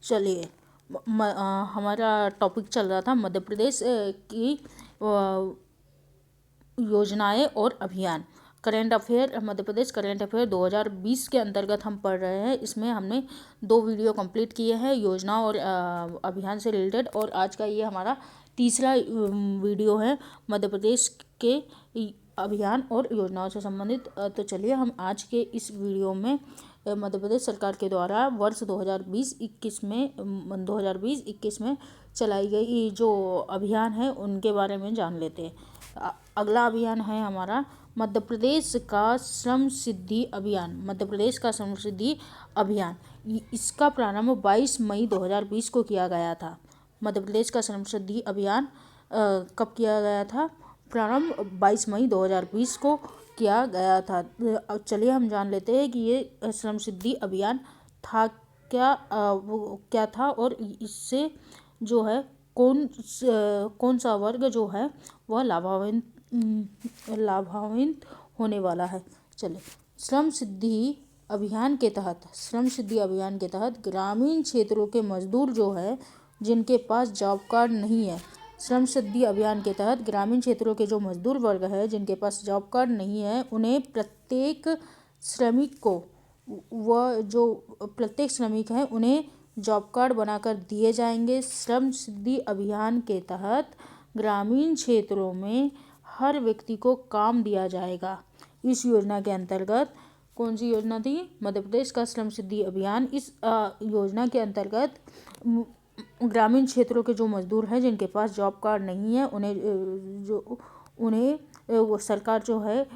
चलिए, हमारा टॉपिक चल रहा था मध्य प्रदेश की योजनाएं और अभियान। Current affair, Madhya Pradesh current affair 2020 के अंतर्गत हम पढ़ रहे हैं। इसमें हमने 2 वीडियो कंप्लीट किए हैं योजना और अभियान से रिलेटेड, और आज का ये हमारा तीसरा वीडियो है मध्य प्रदेश के अभियान और योजनाओं से संबंधित। तो चलिए, हम आज के इस वीडियो में मध्य प्रदेश सरकार के द्वारा वर्ष 2020-21 में चलाई गई जो अभियान है उनके बारे में जान लेते हैं। अगला अभियान है हमारा मध्य प्रदेश का श्रम सिद्धि अभियान। मध्य प्रदेश का श्रम सिद्धि अभियान, इसका प्रारंभ 22 मई 2020 को किया गया था। मध्य प्रदेश का श्रम सिद्धि अभियान कब किया गया था? प्रारंभ 22 मई 2020 को किया गया था। अब चलिए हम जान लेते हैं कि ये श्रम सिद्धि अभियान था क्या था, और इससे जो है कौन सा वर्ग जो है वह लाभान्वित होने वाला है। चलिए, श्रम सिद्धि अभियान के तहत ग्रामीण क्षेत्रों के मजदूर जो है जिनके पास जॉब कार्ड नहीं है। श्रम सिद्धि अभियान के तहत ग्रामीण क्षेत्रों के जो मजदूर वर्ग है जिनके पास जॉब कार्ड नहीं है, उन्हें प्रत्येक श्रमिक है उन्हें जॉब कार्ड बनाकर दिए जाएंगे। श्रम सिद्धि अभियान के तहत ग्रामीण क्षेत्रों में हर व्यक्ति को काम दिया जाएगा। इस योजना के अंतर्गत, कौन सी योजना थी? मध्य प्रदेश का श्रम सिद्धि अभियान। इस योजना के अंतर्गत ग्रामीण क्षेत्रों के जो मजदूर हैं जिनके पास जॉब कार्ड नहीं है, उन्हें वो सरकार जो है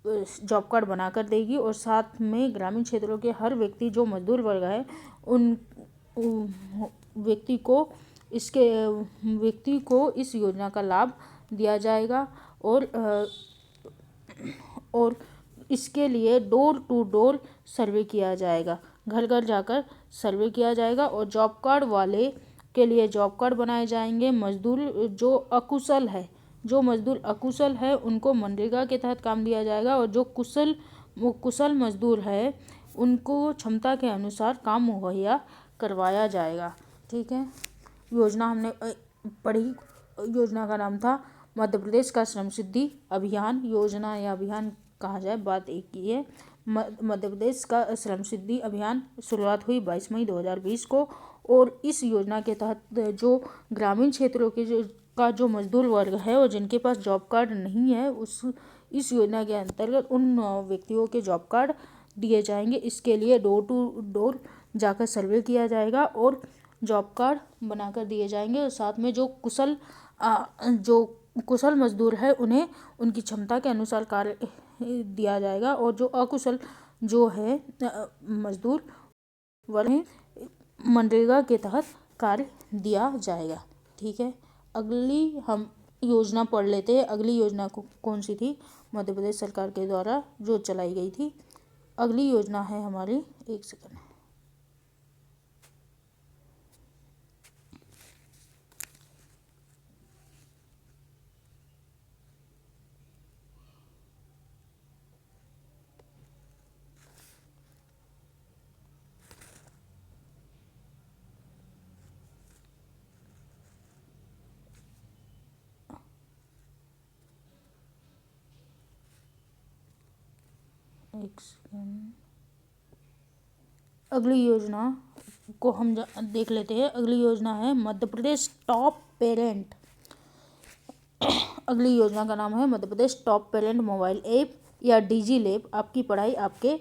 जॉब कार्ड बनाकर देगी, और साथ में ग्रामीण क्षेत्रों के हर व्यक्ति जो मजदूर वर्ग है उन व्यक्ति को इस योजना का लाभ दिया जाएगा। और इसके लिए डोर टू डोर सर्वे किया जाएगा, घर घर जाकर सर्वे किया जाएगा, और जॉब कार्ड वाले के लिए जॉब कार्ड बनाए जाएंगे। जो मजदूर अकुशल है उनको मनरेगा के तहत काम दिया जाएगा, और जो कुशल मजदूर है उनको क्षमता के अनुसार काम मुहैया करवाया जाएगा। ठीक है, योजना हमने पढ़ी। योजना का नाम था मध्य प्रदेश का श्रम सिद्धि अभियान। योजना या अभियान कहा जाए, बात एक ही है। मध्य प्रदेश का श्रम सिद्धि अभियान शुरुआत हुई 22 मई 2020 को, और इस योजना के तहत जो ग्रामीण क्षेत्रों के जो मजदूर वर्ग है और जिनके पास जॉब कार्ड नहीं है, इस योजना के अंतर्गत उन व्यक्तियों के जॉब कार्ड दिए जाएंगे। इसके लिए डोर टू डोर जाकर सर्वे किया जाएगा और जॉब कार्ड बनाकर दिए जाएंगे, और साथ में जो कुशल मजदूर है उन्हें उनकी क्षमता के अनुसार कार्य दिया जाएगा, और जो अकुशल जो है मजदूर वर्ग मनरेगा के तहत कार्य दिया जाएगा। ठीक है, अगली हम योजना पढ़ लेते हैं। अगली योजना कौन सी थी? मध्य प्रदेश सरकार के द्वारा जो चलाई गई थी। अगली योजना है हमारी, एक सेकंड, अगली योजना को हम देख लेते हैं। अगली योजना है मध्य प्रदेश टॉप पेरेंट। अगली योजना का नाम है Madhya Pradesh top parent mobile app या डिजी लैब आपकी पढ़ाई आपके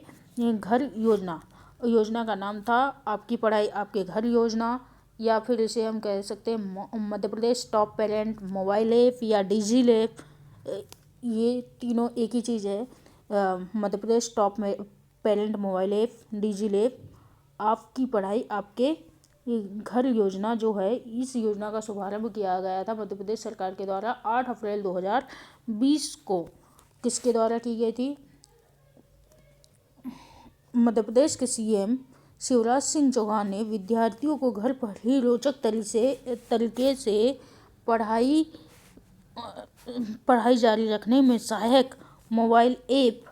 घर योजना। योजना का नाम था आपकी पढ़ाई आपके घर योजना, या फिर इसे हम कह सकते हैं Madhya Pradesh top parent mobile app या डिजी लैब। ये तीनों एक ही चीज़ है। Madhya Pradesh top parent mobile app, डिजी लैब, आपकी पढ़ाई आपके घर योजना जो है, इस योजना का शुभारंभ किया गया था मध्य प्रदेश सरकार के द्वारा 8 अप्रैल 2020 को। किसके द्वारा की गई थी? मध्य प्रदेश के सीएम शिवराज सिंह चौहान ने विद्यार्थियों को घर पर ही रोचक तरीके से पढ़ाई जारी रखने में सहायक mobile app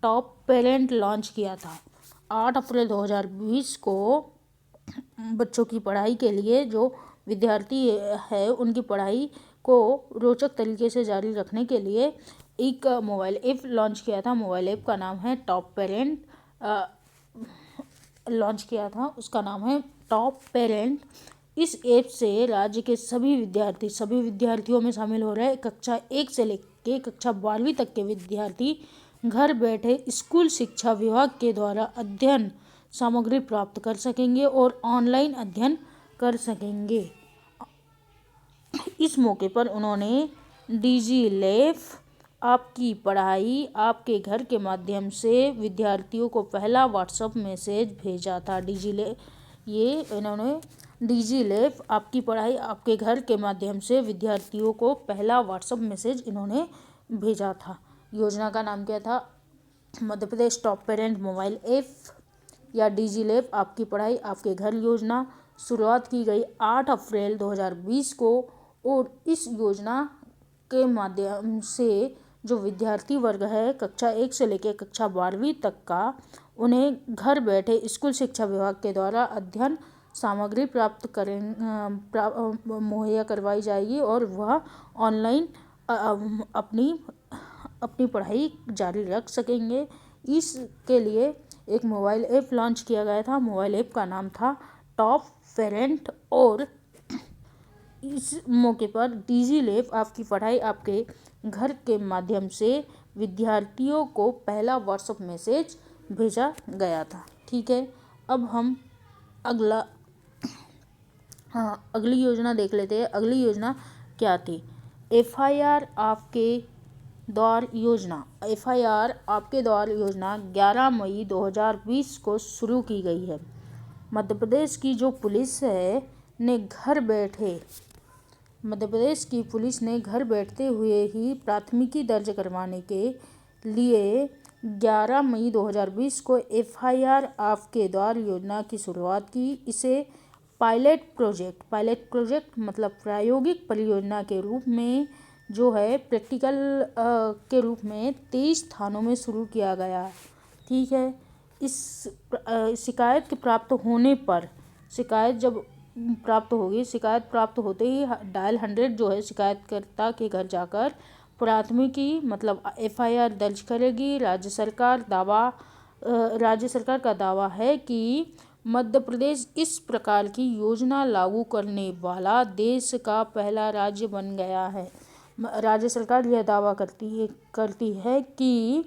top parent launch किया था। 8 अप्रैल 2020 को बच्चों की पढ़ाई के लिए, जो विद्यार्थी है उनकी पढ़ाई को रोचक तरीके से जारी रखने के लिए एक मोबाइल ऐप लॉन्च किया था। मोबाइल ऐप का नाम है टॉप पेरेंट। लॉन्च किया था, उसका नाम है टॉप पेरेंट। इस ऐप से राज्य के सभी विद्यार्थियों में शामिल हो रहे कक्षा 1 से लेकर कक्षा 12वीं तक के विद्यार्थी घर बैठे स्कूल शिक्षा विभाग के द्वारा अध्ययन सामग्री प्राप्त कर सकेंगे और ऑनलाइन अध्ययन कर सकेंगे। इस मौके पर उन्होंने डिजी लैब आपकी पढ़ाई आपके घर के माध्यम से विद्यार्थियों को पहला व्हाट्सएप मैसेज भेजा था। इन्होंने डिजी लैब आपकी पढ़ाई आपके घर के माध्यम से विद्यार्थियों को पहला व्हाट्सएप मैसेज इन्होंने भेजा था। योजना का नाम क्या था? Madhya Pradesh top parent mobile app या डिजी लैब आपकी पढ़ाई आपके घर योजना। शुरुआत की गई 8 अप्रैल 2020 को और इस योजना के माध्यम से जो विद्यार्थी वर्ग है कक्षा 1 से लेकर कक्षा 12वीं तक का, उन्हें घर बैठे स्कूल शिक्षा विभाग के द्वारा अध्ययन सामग्री मुहैया करवाई जाएगी और वह ऑनलाइन अपनी पढ़ाई जारी रख सकेंगे। इसके लिए एक मोबाइल ऐप लॉन्च किया गया था। मोबाइल ऐप का नाम था टॉप पेरेंट और इस मौके पर डिजी लैब आपकी पढ़ाई आपके घर के माध्यम से विद्यार्थियों को पहला व्हाट्सएप मैसेज भेजा गया था। ठीक है, अब हम अगली योजना देख लेते हैं। अगली योजना क्या थी? FIR आपके द्वार योजना। FIR आपके द्वार योजना 11 मई 2020 को शुरू की गई है। मध्य प्रदेश की जो पुलिस है मध्य प्रदेश की पुलिस ने घर बैठते हुए ही प्राथमिकी दर्ज करवाने के लिए 11 मई 2020 को FIR आपके द्वार योजना की शुरुआत की। इसे पायलट प्रोजेक्ट मतलब प्रायोगिक परियोजना के रूप में जो है प्रैक्टिकल के रूप में 23 थानों में शुरू किया गया। ठीक है, इस शिकायत के प्राप्त होने पर शिकायत प्राप्त होते ही डायल 100 जो है शिकायतकर्ता के घर जाकर प्राथमिकी मतलब FIR दर्ज करेगी। राज्य सरकार का दावा है कि मध्य प्रदेश इस प्रकार की योजना लागू करने वाला देश का पहला राज्य बन गया है। राज्य सरकार यह दावा करती है कि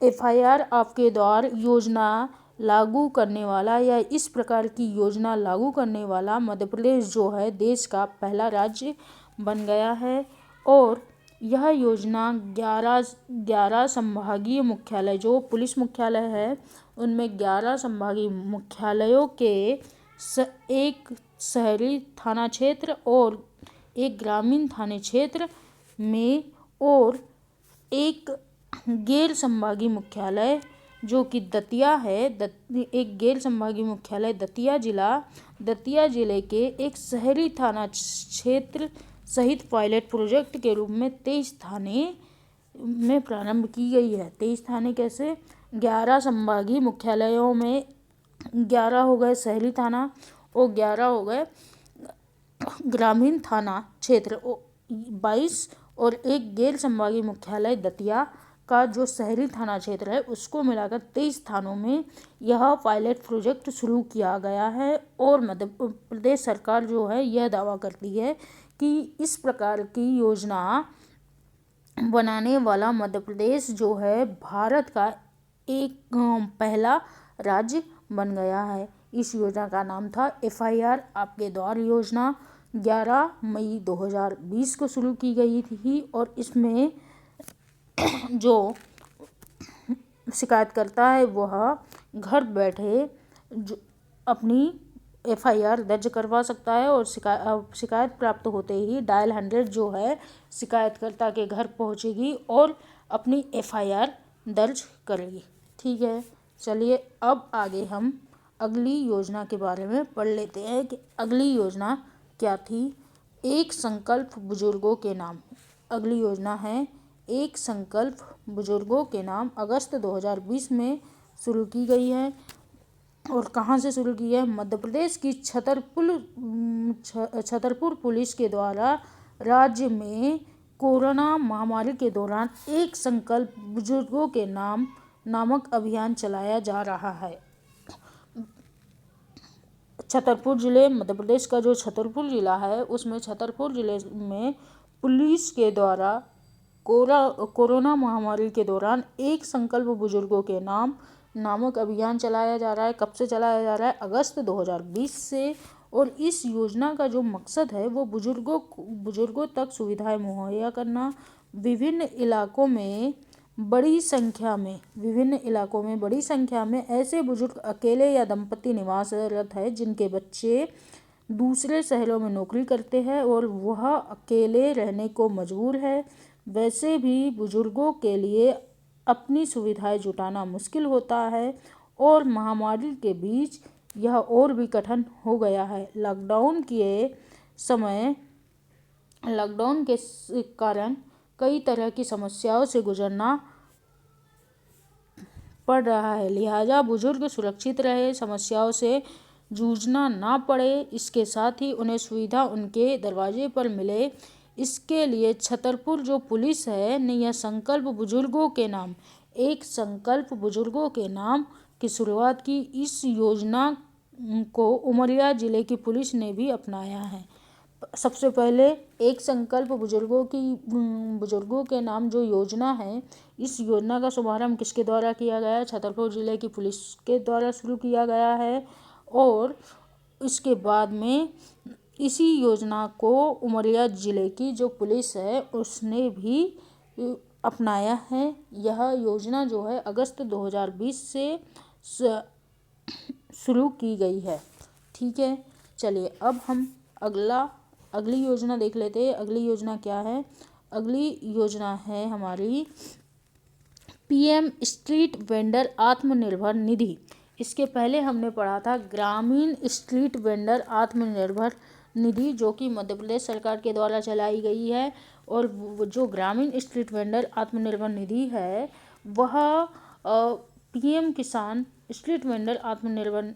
FIR आपके द्वार योजना लागू करने वाला या इस प्रकार की योजना लागू करने वाला मध्य प्रदेश जो है देश का पहला राज्य बन गया है। और यह योजना 11 संभागीय मुख्यालय जो पुलिस मुख्यालय है उनमें 11 संभागीय मुख्यालयों के एक शहरी थाना क्षेत्र और एक ग्रामीण थाने क्षेत्र में और एक गैर संभागीय मुख्यालय जो कि दतिया है। एक गैर संभागीय मुख्यालय दतिया जिले के एक शहरी थाना क्षेत्र सहित पायलट प्रोजेक्ट के रूप में 23 थाने में प्रारंभ की गई है। 23 थाने कैसे? 11 संभागीय मुख्यालयों में 11 हो गए शहरी थाना और 11 हो गए ग्रामीण थाना क्षेत्र 22 और एक गैर संभागीय मुख्यालय दतिया का जो शहरी थाना क्षेत्र है उसको मिलाकर 23 थानों में यह पायलट प्रोजेक्ट शुरू किया गया है। और मध्य प्रदेश सरकार जो है यह दावा करती है कि इस प्रकार की योजना बनाने वाला मध्य प्रदेश जो है भारत का एक पहला राज्य बन गया है। इस योजना का नाम था FIR आपके द्वार योजना। 11 मई 2020 को शुरू की गई थी और इसमें जो शिकायत करता है वह घर बैठे जो अपनी FIR दर्ज करवा सकता है और शिकायत प्राप्त होते ही डायल 100 जो है शिकायतकर्ता के घर पहुंचेगी और अपनी FIR दर्ज करेगी। ठीक है, चलिए अब आगे हम अगली योजना के बारे में पढ़ लेते हैं कि अगली योजना क्या थी। एक संकल्प बुजुर्गों के नाम। अगली योजना है एक संकल्प बुजुर्गों के नाम। अगस्त 2020 में शुरू की गई है। और कहाँ से शुरू की है? मध्य प्रदेश की छतरपुर पुलिस के द्वारा राज्य में कोरोना महामारी के दौरान एक संकल्प बुजुर्गों के नाम नामक अभियान चलाया जा रहा है। छतरपुर जिले, मध्य प्रदेश का जो छतरपुर जिला है, उसमें छतरपुर जिले में पुलिस के द्वारा कोरोना महामारी के दौरान एक संकल्प बुजुर्गों के नाम नामक अभियान चलाया जा रहा है। कब से चलाया जा रहा है? अगस्त 2020 से। और इस योजना का जो मकसद है वो बुजुर्गों तक सुविधाएं मुहैया करना, विभिन्न इलाकों में बड़ी संख्या में ऐसे बुजुर्ग अकेले या दंपति निवासरत है जिनके बच्चे दूसरे शहरों में नौकरी करते हैं और वह अकेले रहने को मजबूर है। वैसे भी बुजुर्गों के लिए अपनी सुविधाएं जुटाना मुश्किल होता है और महामारी के बीच यह और भी कठिन हो गया है। लॉकडाउन के कारण कई तरह की समस्याओं से गुजरना पड़ रहा है, लिहाजा बुजुर्ग सुरक्षित रहे, समस्याओं से जूझना ना पड़े, इसके साथ ही उन्हें सुविधा उनके दरवाजे पर मिले, इसके लिए छतरपुर जो पुलिस है ने यह एक संकल्प बुजुर्गों के नाम की शुरुआत की। इस योजना को उमरिया जिले की पुलिस ने भी अपनाया है। सबसे पहले एक संकल्प बुजुर्गों के नाम जो योजना है, इस योजना का शुभारंभ किसके द्वारा किया गया है? छतरपुर जिले की पुलिस के द्वारा शुरू किया गया है। और इसके बाद में इसी योजना को उमरिया जिले की जो पुलिस है उसने भी अपनाया है। यह योजना जो है अगस्त 2020 से शुरू की गई है। ठीक है, चलिए अब हम अगली योजना देख लेते हैं। अगली योजना क्या है? अगली योजना है हमारी PM street vendor Atmanirbhar Nidhi. इसके पहले हमने पढ़ा था ग्रामीण स्ट्रीट वेंडर आत्मनिर्भर निधि, जो कि मध्य प्रदेश सरकार के द्वारा चलाई गई है। और जो ग्रामीण स्ट्रीट वेंडर आत्मनिर्भर निधि है वह पीएम किसान स्ट्रीट वेंडर आत्मनिर्भर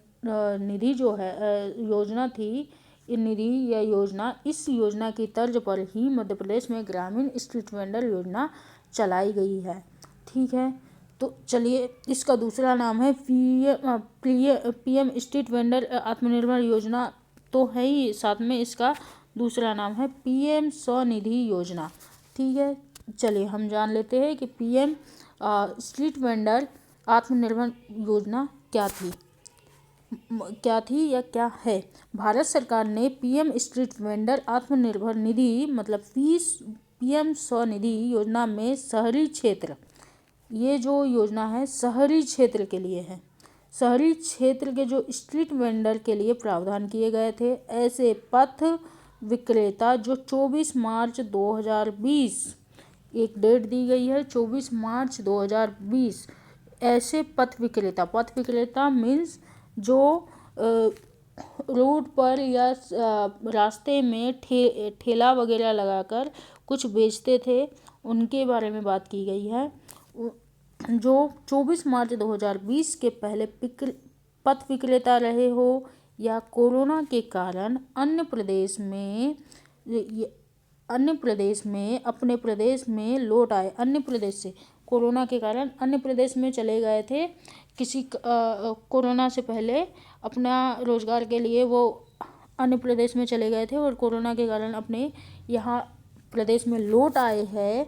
निधि जो है योजना थी, इस योजना की तर्ज पर ही मध्य प्रदेश में ग्रामीण स्ट्रीट वेंडर योजना चलाई गई है। ठीक है, तो चलिए इसका दूसरा नाम है पीएम स्ट्रीट वेंडर आत्मनिर्भर योजना तो है ही, साथ में इसका दूसरा नाम है पीएम स्वनिधि योजना। ठीक है, चलिए हम जान लेते हैं कि पीएम स्ट्रीट वेंडर आत्मनिर्भर योजना क्या थी या क्या है। भारत सरकार ने PM street vendor Atmanirbhar Nidhi मतलब पीएम स्वनिधि योजना में शहरी क्षेत्र, ये जो योजना है शहरी क्षेत्र के लिए है। शहरी क्षेत्र के जो स्ट्रीट वेंडर के लिए प्रावधान किए गए थे। ऐसे पथ विक्रेता जो 24 मार्च 2020, एक डेट दी गई है 24 मार्च 2020, ऐसे पथ विक्रेता मीन्स जो रोड पर या रास्ते में ठेला वगैरह लगाकर कुछ बेचते थे, उनके बारे में बात की गई है। जो 24 मार्च 2020 के पहले पथ विक्रेता रहे हो या कोरोना के कारण अन्य प्रदेश में अपने प्रदेश में लौट आए, अन्य प्रदेश से कोरोना के कारण अन्य प्रदेश में चले गए थे, कोरोना से पहले अपना रोजगार के लिए वो अन्य प्रदेश में चले गए थे और कोरोना के कारण अपने यहाँ प्रदेश में लौट आए हैं,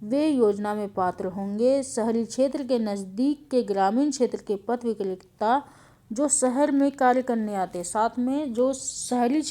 वे योजना में पात्र होंगे। शहरी क्षेत्र के नज़दीक के ग्रामीण क्षेत्र के पथ विक्रेता जो शहर में कार्य करने आते, साथ में जो शहरी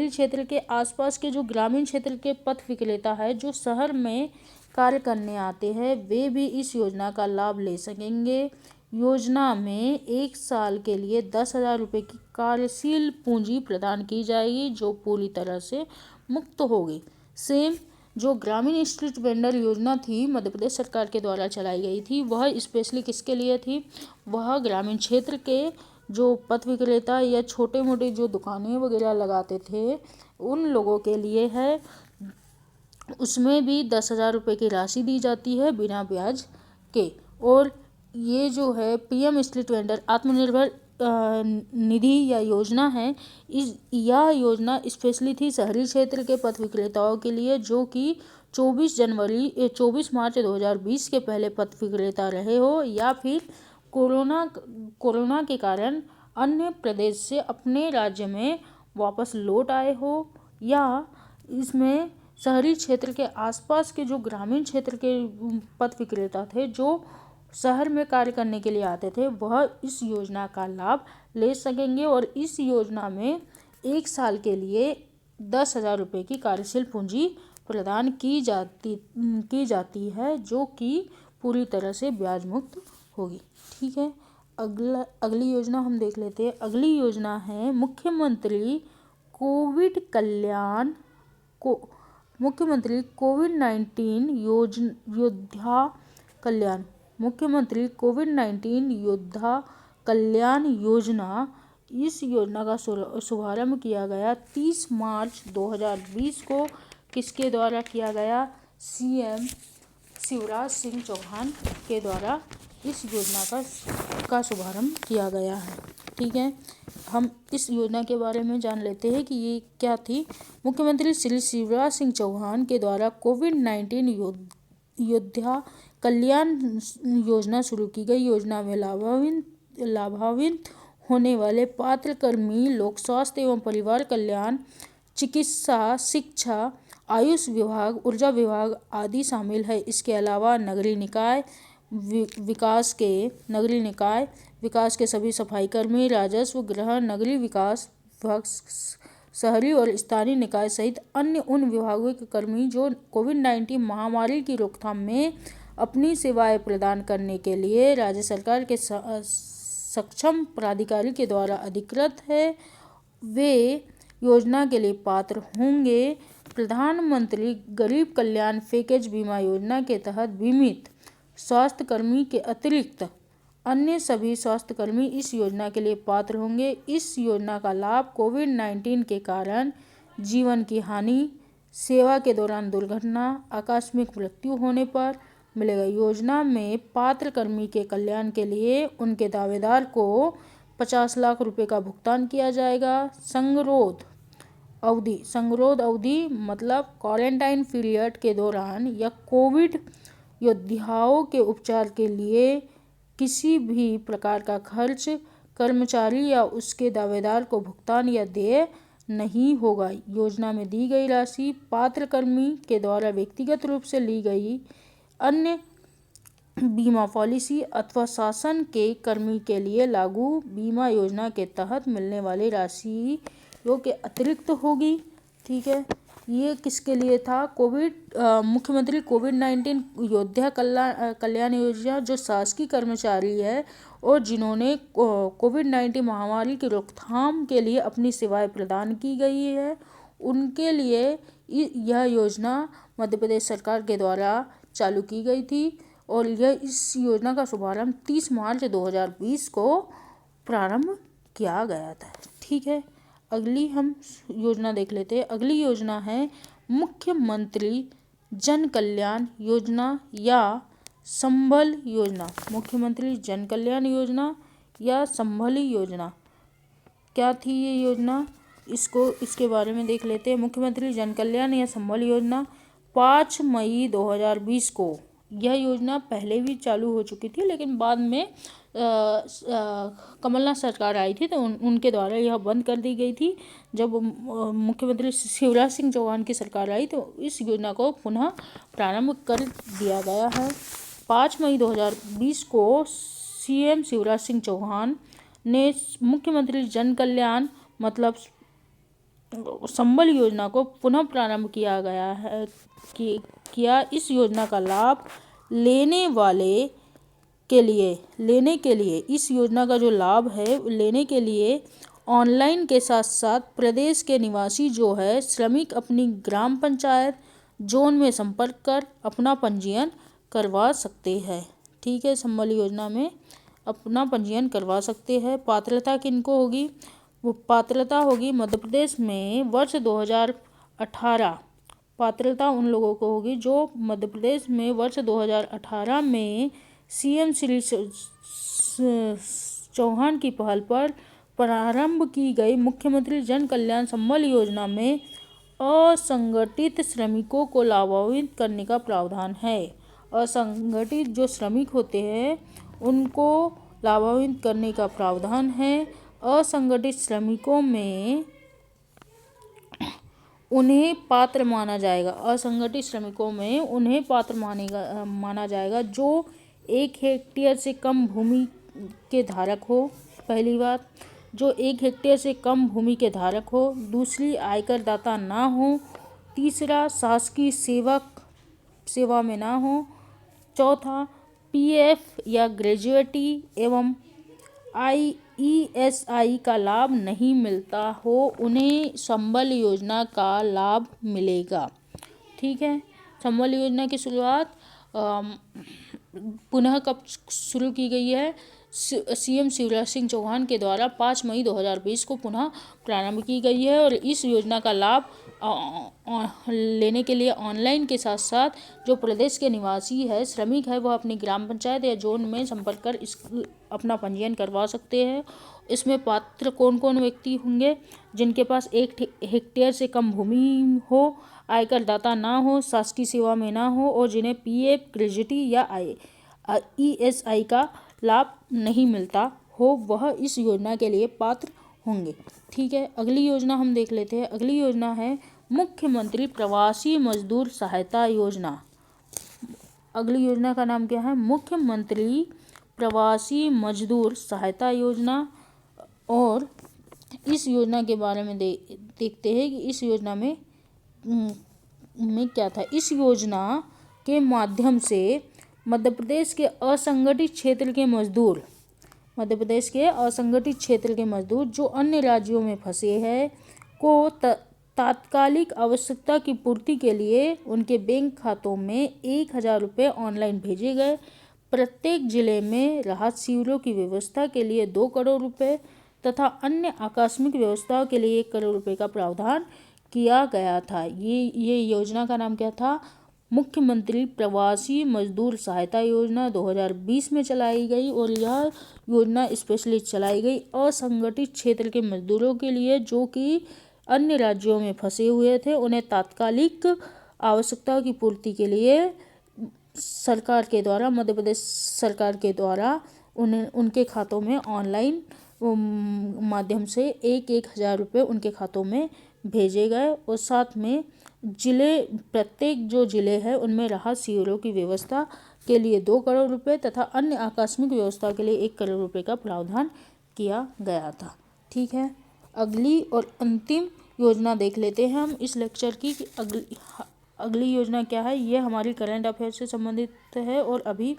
क्षेत्र के आसपास के जो ग्रामीण क्षेत्र के पथ विक्रेता है जो शहर में कार्य करने आते हैं, वे भी इस योजना का लाभ ले सकेंगे। योजना में 1 साल के लिए 10,000 रुपये की कार्यशील पूंजी प्रदान की जाएगी जो पूरी तरह से मुक्त होगी। सेम जो ग्रामीण स्ट्रीट वेंडर योजना थी मध्य प्रदेश सरकार के द्वारा चलाई गई थी, वह स्पेशली किसके लिए थी? वह ग्रामीण क्षेत्र के जो पथ विक्रेता या छोटे मोटे जो दुकानें वगैरह लगाते थे उन लोगों के लिए है। उसमें भी 10,000 रुपये की राशि दी जाती है बिना ब्याज के। और ये जो है PM street vendor Atmanirbhar Nidhi या योजना है, यह योजना स्पेशली थी शहरी क्षेत्र के पथ विक्रेताओं के लिए, जो कि 24 मार्च 2020 के पहले पथ विक्रेता रहे हो या फिर कोरोना के कारण अन्य प्रदेश से अपने राज्य में वापस लौट आए हो, या इसमें शहरी क्षेत्र के आसपास के जो ग्रामीण क्षेत्र के पथ विक्रेता थे जो शहर में कार्य करने के लिए आते थे, वह इस योजना का लाभ ले सकेंगे। और इस योजना में 1 साल के लिए 10,000 रुपये की कार्यशील पूंजी प्रदान की जाती है, जो कि पूरी तरह से ब्याज मुक्त होगी। ठीक है, अगली योजना हम देख लेते हैं। अगली योजना है मुख्यमंत्री कोविड-19 योद्धा कल्याण मुख्यमंत्री कोविड-19 योद्धा कल्याण योजना। इस योजना का शुभारंभ किया गया 30 मार्च 2020 को। किसके द्वारा किया गया? सीएम शिवराज सिंह चौहान के द्वारा इस योजना का शुभारंभ किया गया है। ठीक है, हम इस योजना के बारे में जान लेते हैं कि ये क्या थी। मुख्यमंत्री श्री शिवराज सिंह चौहान के द्वारा कोविड-19 योद्धा कल्याण योजना शुरू की गई। योजना में लाभान्वित होने वाले पात्र कर्मी लोक स्वास्थ्य एवं परिवार कल्याण, चिकित्सा, शिक्षा, आयुष विभाग, ऊर्जा विभाग आदि शामिल है। इसके अलावा नगरीय निकाय विकास के सभी सफाई कर्मी, राजस्व, गृह, नगरीय विकास विभाग, शहरी और स्थानीय निकाय सहित अन्य उन विभागों के कर्मी जो कोविड-19 महामारी की रोकथाम में अपनी सेवाएं प्रदान करने के लिए राज्य सरकार के सक्षम प्राधिकारी के द्वारा अधिकृत है, वे योजना के लिए पात्र होंगे। प्रधानमंत्री गरीब कल्याण पैकेज बीमा योजना के तहत बीमित स्वास्थ्य कर्मी के अतिरिक्त अन्य सभी स्वास्थ्यकर्मी इस योजना के लिए पात्र होंगे। इस योजना का लाभ कोविड-19 के कारण जीवन की हानि, सेवा के दौरान दुर्घटना, आकस्मिक मृत्यु होने पर मिलेगा। योजना में पात्र कर्मी के कल्याण के लिए उनके दावेदार को 50 लाख रुपए का भुगतान किया जाएगा। संगरोध अवधि मतलब क्वारंटाइन पीरियड के दौरान या कोविड योद्धाओं के उपचार के लिए किसी भी प्रकार का खर्च कर्मचारी या उसके दावेदार को भुगतान या देय नहीं होगा। योजना में दी गई राशि पात्र कर्मी के द्वारा व्यक्तिगत रूप से ली गई अन्य बीमा पॉलिसी अथवा शासन के कर्मी के लिए लागू बीमा योजना के तहत मिलने वाली राशियों के अतिरिक्त होगी। ठीक है, ये किसके लिए था? मुख्यमंत्री कोविड-19 योद्धा कल्याण योजना जो शासकीय कर्मचारी है और जिन्होंने कोविड-19 महामारी की रोकथाम के लिए अपनी सेवाएं प्रदान की गई है, उनके लिए यह योजना मध्य प्रदेश सरकार के द्वारा चालू की गई थी। और इस योजना का शुभारंभ 30 मार्च 2020 को प्रारंभ किया गया था। ठीक है, अगली हम योजना देख लेते हैं। अगली योजना है मुख्यमंत्री जन कल्याण योजना या संबल योजना। मुख्यमंत्री जन कल्याण योजना या संबल योजना क्या थी ये योजना? इसके बारे में देख लेते हैं। मुख्यमंत्री जन कल्याण या संबल योजना 5 मई 2020 को यह योजना पहले भी चालू हो चुकी थी, लेकिन बाद में कमलनाथ सरकार आई थी तो उनके द्वारा यह बंद कर दी गई थी। जब मुख्यमंत्री शिवराज सिंह चौहान की सरकार आई तो इस योजना को पुनः प्रारंभ कर दिया गया है। 5 मई 2020 को सीएम शिवराज सिंह चौहान ने मुख्यमंत्री जन कल्याण मतलब संबल योजना को पुनः प्रारंभ किया गया है इस योजना का लाभ लेने के लिए इस योजना का जो लाभ है लेने के लिए ऑनलाइन के साथ साथ प्रदेश के निवासी जो है श्रमिक अपनी ग्राम पंचायत जोन में संपर्क कर अपना पंजीयन करवा सकते हैं। ठीक है, संबल योजना में अपना पंजीयन करवा सकते हैं। पात्रता किनको होगी? वो पात्रता होगी मध्य प्रदेश में वर्ष 2018 पात्रता उन लोगों को होगी जो मध्य प्रदेश में वर्ष 2018 में सीएम श्री चौहान की पहल पर प्रारंभ की गई मुख्यमंत्री जन कल्याण संबल योजना में असंगठित श्रमिकों को लाभान्वित करने का प्रावधान है। असंगठित जो श्रमिक होते हैं उनको लाभान्वित करने का प्रावधान है। असंगठित श्रमिकों में उन्हें पात्र माना जाएगा। असंगठित श्रमिकों में उन्हें पात्र माना जाएगा जो 1 हेक्टेयर से कम भूमि के धारक हो। पहली बात, जो 1 हेक्टेयर से कम भूमि के धारक हो। दूसरी, आयकर दाता ना हो। तीसरा, शासकीय सेवा में ना हो। चौथा, पीएफ या ग्रेजुएटी एवं ईएसआई का लाभ नहीं मिलता हो, उन्हें संबल योजना का लाभ मिलेगा। ठीक है। संबल योजना की शुरुआत पुनः कब शुरू की गई है? सीएम शिवराज सिंह चौहान के द्वारा 5 मई 2020 को पुनः प्रारंभ की गई है और इस योजना का लाभ लेने के लिए ऑनलाइन के साथ साथ जो प्रदेश के निवासी है, श्रमिक है, वह अपनी ग्राम पंचायत या जोन में संपर्क कर अपना पंजीयन करवा सकते हैं। इसमें पात्र कौन कौन व्यक्ति होंगे? जिनके पास 1 हेक्टेयर से कम भूमि हो, आयकर दाता ना हो, शासकीय सेवा में ना हो और जिन्हें पीएफ, ग्रेजुएटी या ईएसआई का लाभ नहीं मिलता हो, वह इस योजना के लिए पात्र होंगे। ठीक है। अगली योजना हम देख लेते हैं। अगली योजना है मुख्यमंत्री प्रवासी मजदूर सहायता योजना। अगली योजना का नाम क्या है? मुख्यमंत्री प्रवासी मजदूर सहायता योजना। और इस योजना के बारे में देखते हैं कि इस योजना में क्या था। इस योजना के माध्यम से मध्य प्रदेश के असंगठित क्षेत्र के मजदूर जो अन्य राज्यों में फंसे हैं को तात्कालिक आवश्यकता की पूर्ति के लिए उनके बैंक खातों में 1,000 रुपये ऑनलाइन भेजे गए। प्रत्येक जिले में राहत शिविरों की व्यवस्था के लिए 2 करोड़ रुपये तथा अन्य आकस्मिक व्यवस्थाओं के लिए 1 करोड़ रुपये का प्रावधान किया गया था। ये योजना का नाम क्या था? मुख्यमंत्री प्रवासी मजदूर सहायता योजना 2020 में चलाई गई और यह योजना स्पेशली चलाई गई असंगठित क्षेत्र के मजदूरों के लिए जो कि अन्य राज्यों में फंसे हुए थे। उन्हें तात्कालिक आवश्यकताओं की पूर्ति के लिए सरकार के द्वारा, मध्य प्रदेश सरकार के द्वारा उनके खातों में ऑनलाइन माध्यम से 1,000 रुपये उनके खातों में भेजे गए और साथ में प्रत्येक जो जिले हैं उनमें राहत शिविरों की व्यवस्था के लिए 2 करोड़ रुपये तथा अन्य आकस्मिक व्यवस्था के लिए 1 करोड़ रुपये का प्रावधान किया गया था। ठीक है। अगली और अंतिम योजना देख लेते हैं हम इस लेक्चर की। अगली योजना क्या है? ये हमारी करंट अफेयर से संबंधित है और अभी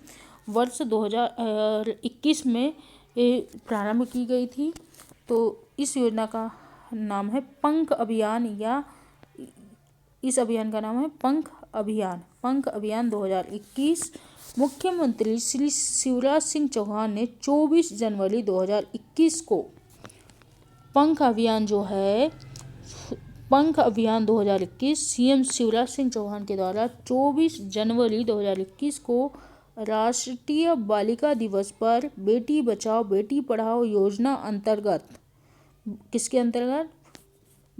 वर्ष 2021 में प्रारंभ की गई थी। तो इस योजना का नाम है पंख अभियान या इस अभियान का नाम है पंख अभियान 2021। मुख्यमंत्री श्री शिवराज सिंह चौहान ने 24 जनवरी 2021 को पंख अभियान 2021 सीएम शिवराज सिंह चौहान के द्वारा 24 जनवरी 2021 को राष्ट्रीय बालिका दिवस पर बेटी बचाओ बेटी पढ़ाओ योजना अंतर्गत, किसके अंतर्गत?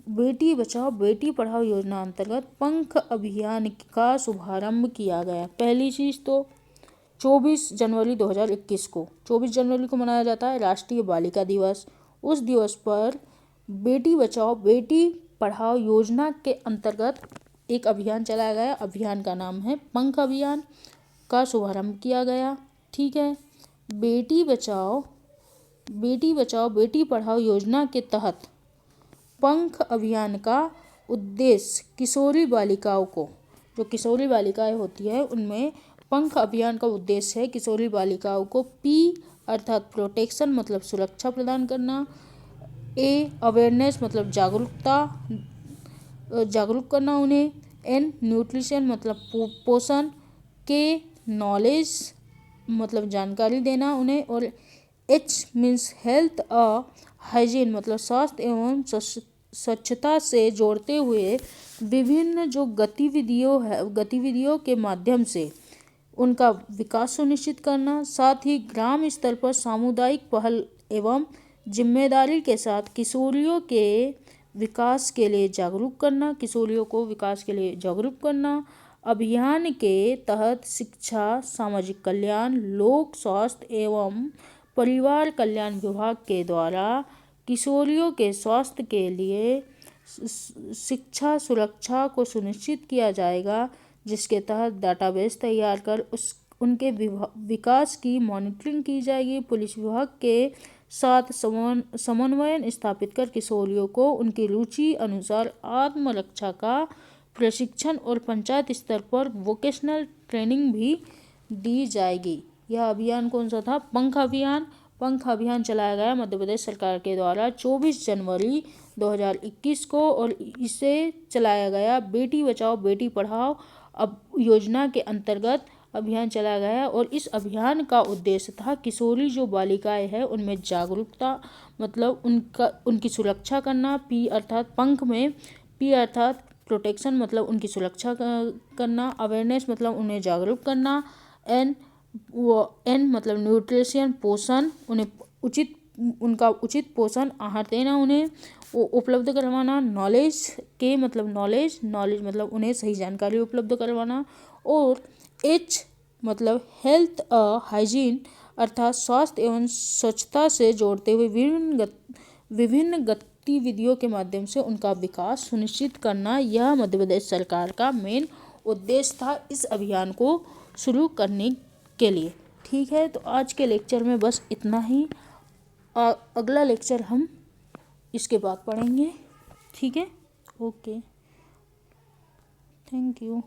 बेटी बचाओ बेटी पढ़ाओ योजना अंतर्गत पंख अभियान का शुभारंभ किया गया। पहली चीज़ तो 24 जनवरी 2021 को 24 जनवरी को मनाया जाता है राष्ट्रीय बालिका दिवस। उस दिवस पर बेटी बचाओ बेटी पढ़ाओ योजना के अंतर्गत एक अभियान चलाया गया। अभियान का नाम है पंख अभियान का शुभारंभ किया गया। ठीक है। बेटी बचाओ बेटी पढ़ाओ योजना के तहत पंख अभियान का उद्देश्य किशोरी बालिकाओं को, जो किशोरी बालिकाएं होती है उनमें पंख अभियान का उद्देश्य है किशोरी बालिकाओं को पी अर्थात प्रोटेक्शन मतलब सुरक्षा प्रदान करना, ए अवेयरनेस मतलब जागरूक करना उन्हें, एन न्यूट्रिशन मतलब पोषण, के नॉलेज मतलब जानकारी देना उन्हें और एच मीन्स हेल्थ हाइजीन मतलब स्वास्थ्य एवं स्वच्छता से जोड़ते हुए विभिन्न जो गतिविधियों के माध्यम से उनका विकास सुनिश्चित करना, साथ ही ग्राम स्तर पर सामुदायिक पहल एवं जिम्मेदारी के साथ किशोरियों के विकास के लिए जागरूक करना, किशोरियों को विकास के लिए जागरूक करना। अभियान के तहत शिक्षा, सामाजिक कल्याण, लोक स्वास्थ्य एवं परिवार कल्याण विभाग के द्वारा किशोरियों के स्वास्थ्य के लिए शिक्षा सुरक्षा को सुनिश्चित किया जाएगा, जिसके तहत डाटाबेस तैयार कर उनके विकास की मॉनिटरिंग की जाएगी। पुलिस विभाग के साथ समन्वय स्थापित कर किशोरियों को उनकी रुचि अनुसार आत्मरक्षा का प्रशिक्षण और पंचायत स्तर पर वोकेशनल ट्रेनिंग भी दी जाएगी। यह अभियान कौन सा था? पंख अभियान। पंख अभियान चलाया गया मध्य प्रदेश सरकार के द्वारा 24 जनवरी 2021 को और इसे चलाया गया बेटी बचाओ बेटी पढ़ाओ अब योजना के अंतर्गत अभियान चलाया गया। और इस अभियान का उद्देश्य था किशोरी जो बालिकाएं हैं उनमें जागरूकता, मतलब उनकी सुरक्षा करना। पी अर्थात पंख में, पी अर्थात प्रोटेक्शन मतलब उनकी सुरक्षा करना, अवेयरनेस मतलब उन्हें जागरूक करना, एन मतलब न्यूट्रिशन पोषण, उनका उचित पोषण आहार देना, उन्हें उपलब्ध करवाना। नॉलेज के मतलब नॉलेज मतलब उन्हें सही जानकारी उपलब्ध करवाना। और एच मतलब हेल्थ हाइजीन अर्थात स्वास्थ्य एवं स्वच्छता से जोड़ते हुए विभिन्न गतिविधियों के माध्यम से उनका विकास सुनिश्चित करना, यह मध्य प्रदेश सरकार का मेन उद्देश्य था इस अभियान को शुरू करने के लिए। ठीक है, तो आज के लेक्चर में बस इतना ही। अगला लेक्चर हम इसके बाद पढ़ेंगे। ठीक है, ओके, थैंक यू।